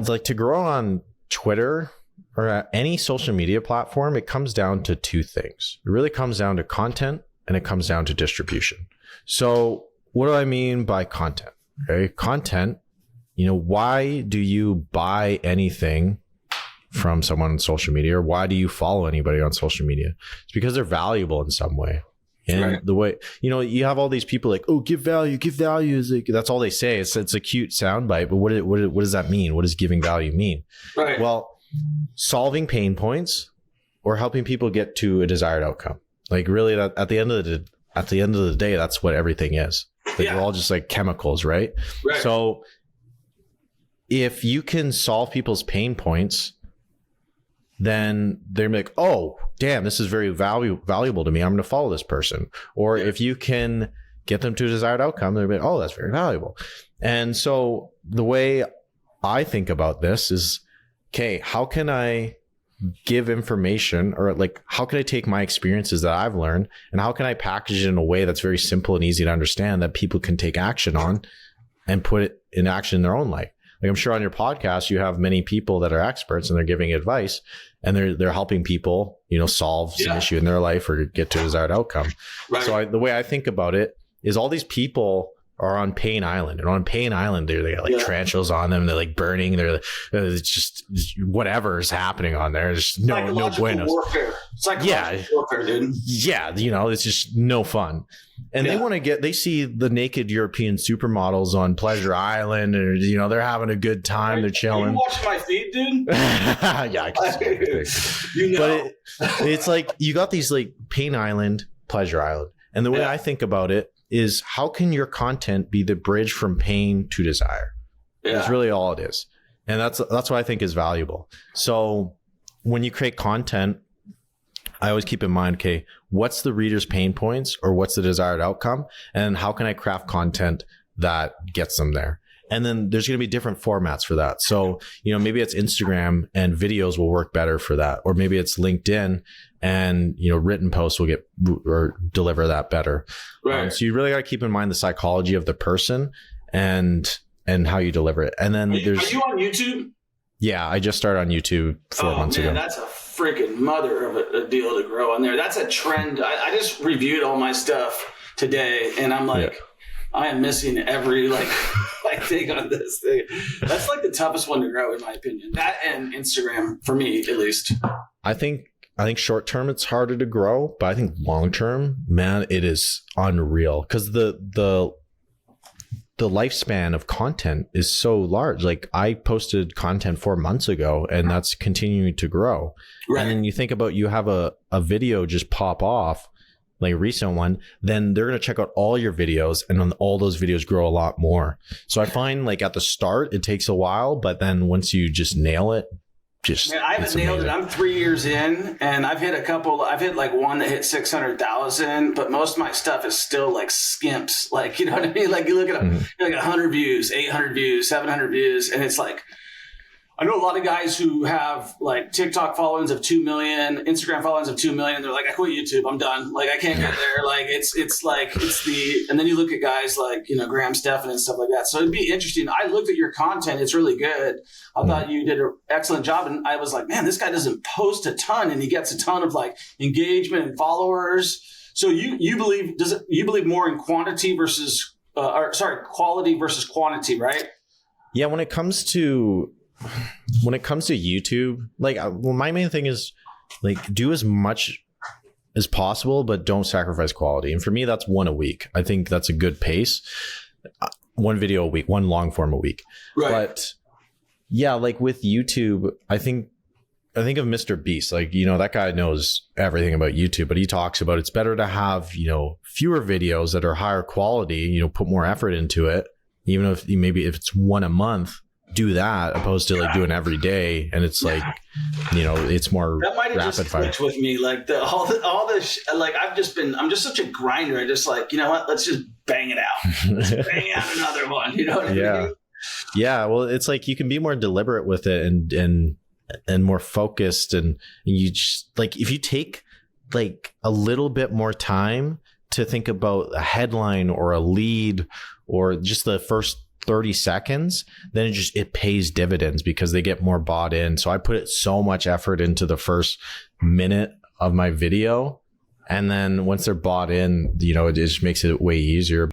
like to grow on Twitter or any social media platform, it comes down to two things. It really comes down to content and it comes down to distribution. So what do I mean by content? Okay, content, why do you buy anything from someone on social media, or why do you follow anybody on social media? It's because they're valuable in some way. And the way, you have all these people like, oh, give value is like, that's all they say. It's a cute soundbite, but what does that mean? What does giving value mean? Right. Well, solving pain points or helping people get to a desired outcome. Like really that at the end of the day, that's what everything is. Like we're all just like chemicals, right? So if you can solve people's pain points, then they're like, oh, damn, this is very valuable to me. I'm going to follow this person. Or if you can get them to a desired outcome, they're like, oh, that's very valuable. And so the way I think about this is, okay, how can I give information, or like, how can I take my experiences that I've learned and how can I package it in a way that's very simple and easy to understand that people can take action on and put it in action in their own life? Like I'm sure on your podcast, you have many people that are experts and they're giving advice and they're helping people, solve some issue in their life or get to a desired outcome. Right. So the way I think about it is all these people are on Pain Island, and on Pain Island, they got like tarantulas on them. They're like burning. It's just whatever is happening on there. There's no buenos. Warfare. Psychological warfare, dude. Yeah. It's just no fun. And they see the naked European supermodels on Pleasure Island, and they're having a good time. They're chilling. You watch my feed, dude? Yeah, I can see it. But it's like you got these like Pain Island, Pleasure Island, and the way I think about it is, how can your content be the bridge from pain to desire? That's really all it is, and that's what I think is valuable. So when you create content, I always keep in mind, okay, what's the reader's pain points or what's the desired outcome? And how can I craft content that gets them there? And then there's going to be different formats for that. So, maybe it's Instagram and videos will work better for that. Or maybe it's LinkedIn and, written posts will get or deliver that better. Right. So you really got to keep in mind the psychology of the person and how you deliver it. And then are you on YouTube? Yeah, I just started on YouTube 4 months ago. That's a freaking mother of a deal to grow on there. That's a trend. I just reviewed all my stuff today and I'm like, I am missing every thing on this thing. That's like the toughest one to grow, in my opinion. That and Instagram, for me at least. I think short term it's harder to grow, but I think long term, man, it is unreal because the lifespan of content is so large. Like I posted content 4 months ago, and that's continuing to grow. Right. And then you think about you have a video just pop off, like a recent one, then they're going to check out all your videos and then all those videos grow a lot more. So I find like at the start, it takes a while, but then once you just nail it, I haven't nailed it. I'm 3 years in and I've hit like one that hit 600,000, but most of my stuff is still like skimps. Like, you know what I mean? Like you look at like 100 views, 800 views, 700 views. And it's like, I know a lot of guys who have like TikTok followings of 2 million, Instagram followings of 2 million. They're like, I quit YouTube. I'm done. Like, I can't get there. Like, and then you look at guys like, Graham Stephan and stuff like that. So it'd be interesting. I looked at your content. It's really good. I thought you did an excellent job. And I was like, man, this guy doesn't post a ton and he gets a ton of like engagement and followers. So you believe more in quality versus quantity, right? Yeah. When it comes to YouTube, my main thing is like do as much as possible, but don't sacrifice quality. And for me, that's one a week. I think that's a good pace. One video a week, one long form a week. Right. But yeah, like with YouTube, I think of Mr. Beast. Like, that guy knows everything about YouTube, but he talks about it's better to have, fewer videos that are higher quality, put more effort into it, even if it's one a month. Do that opposed to like doing every day, and it's like it's more that might have rapid just fire with me. Like all this like I'm just such a grinder. I just like, you know what, let's just bang it out. Let's bang out another one. You know what I mean? Yeah. Well, it's like you can be more deliberate with it and more focused, and you just like if you take like a little bit more time to think about a headline or a lead or just the first 30 seconds, then it pays dividends because they get more bought in. So I put so much effort into the first minute of my video. And then once they're bought in, it just makes it way easier.